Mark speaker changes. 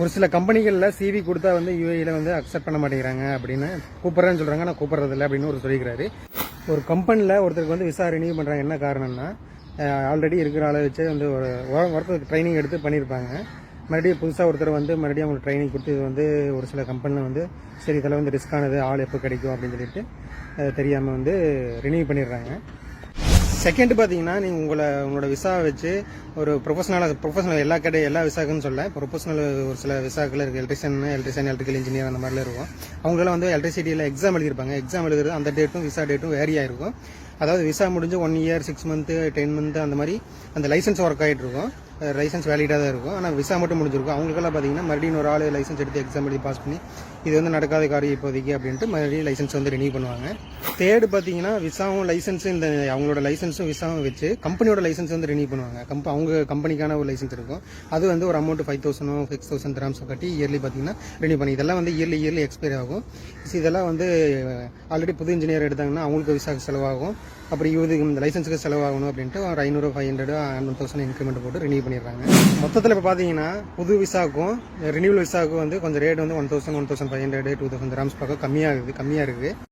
Speaker 1: ஒரு சில கம்பெனிகளில் சிவி கொடுத்தா வந்து யூஏயில் வந்து அக்செப்ட் பண்ண மாட்டேங்கிறாங்க அப்படின்னு கூப்பிட்றேன்னு சொல்கிறாங்க. நான் கூப்பிட்றதில்ல அப்படின்னு ஒரு சொல்லிக்கிறாரு. ஒரு கம்பெனியில் ஒருத்தருக்கு வந்து விசா ரினியூ பண்ணுறாங்க. என்ன காரணம்னா, ஆல்ரெடி இருக்கிற ஆளை வச்சு வந்து ஒரு ஒருத்தருக்கு ட்ரைனிங் எடுத்து பண்ணியிருப்பாங்க. மறுபடியும் புதுசாக ஒருத்தர் வந்து மறுபடியும் அவங்களுக்கு ட்ரைனிங் கொடுத்து இது வந்து ஒரு சில கம்பெனியில் வந்து சரி இதெல்லாம் வந்து ரிஸ்க்கானது, ஆள் எப்போ கிடைக்கும் அப்படின்னு சொல்லிட்டு தெரியாமல் வந்து ரினியூ பண்ணிடுறாங்க. செகண்ட் பார்த்தீங்கன்னா, நீங்கள் உங்களோட விசாவை வச்சு ஒரு ப்ரொஃபஷனல் எல்லா விசாக்குன்னு சொல்ல, ப்ரொஃபஷனல் ஒரு சில விசாக்கள் இருக்குது. எலக்ட்ரிஷியன், எலக்ட்ரிக்கல் இன்ஜினியர் அந்த மாதிரிலாம் இருக்கும். அவங்களாம் வந்து எலக்ட்ரிசிட்டியில் எக்ஸாம் எழுதியிருப்பாங்க. எக்ஸாம் எழுதுறது அந்த டேட்டும் விசா டேட்டும் வேரி ஆகிருக்கும். அதாவது விசா முடிஞ்சு 1 இயர் 6 மந்த்து 10 மந்த்து அந்த மாதிரி அந்த லைசன்ஸ் ஒர்க் ஆகிட்டு இருக்கும். லைசன்ஸ் வேலிடாக தான் இருக்கும். ஆனால் விசா மட்டும் முடிஞ்சிருக்கும். அவங்களுக்கெல்லாம் பார்த்தீங்கன்னா மறுபடியும் ஒரு ஆள் லைசன்ஸ் எடுத்து எக்ஸாம் எழுதி பாஸ் பண்ணி இது வந்து நடக்காத காரியம் இப்போதைக்கு அப்படின்ட்டு மறுபடியும் லைசன்ஸ் வந்து ரினியூ பண்ணுவாங்க. தேர்டு பார்த்தீங்கன்னா, விசாவும் லைசன்ஸும் இந்த அவங்களோட லைசன்ஸும் விசாவும் வச்சு கம்பெனியோட லைசன்ஸ் வந்து ரினியூ பண்ணுவாங்க. அவங்க கம்பெனிக்கான ஒரு லைசன்ஸ் இருக்கும். அது வந்து ஒரு அமௌண்ட் 5,000 6,000 திரம்ஸ் கட்டி இயர்லி பார்த்தீங்கன்னா ரினியூ பண்ணி இதெல்லாம் வந்து இயர்லி எக்ஸ்பைரி ஆகும். இதெல்லாம் வந்து ஆல்ரெடி புது இன்ஜினியர் எடுத்தாங்கன்னா அவங்களுக்கு விசாக்கு செலவாகும். அப்படி இதுக்கு இந்த லைசன்ஸுக்கு செலவாகணும் அப்படின்ட்டு ஒரு 500 500 1,000 இன்க்ரிமெண்ட் போட்டு ரினியூ பண்ணிடுறாங்க. மொத்தத்தில் இப்போ பார்த்தீங்கன்னா புது விசாக்கும் ரினியூவல் விசாவுக்கும் வந்து கொஞ்சம் ரேட் வந்து 1,000 1,500 2,000 திரம்ஸ் பக்கம் கம்மியாக இருக்குது.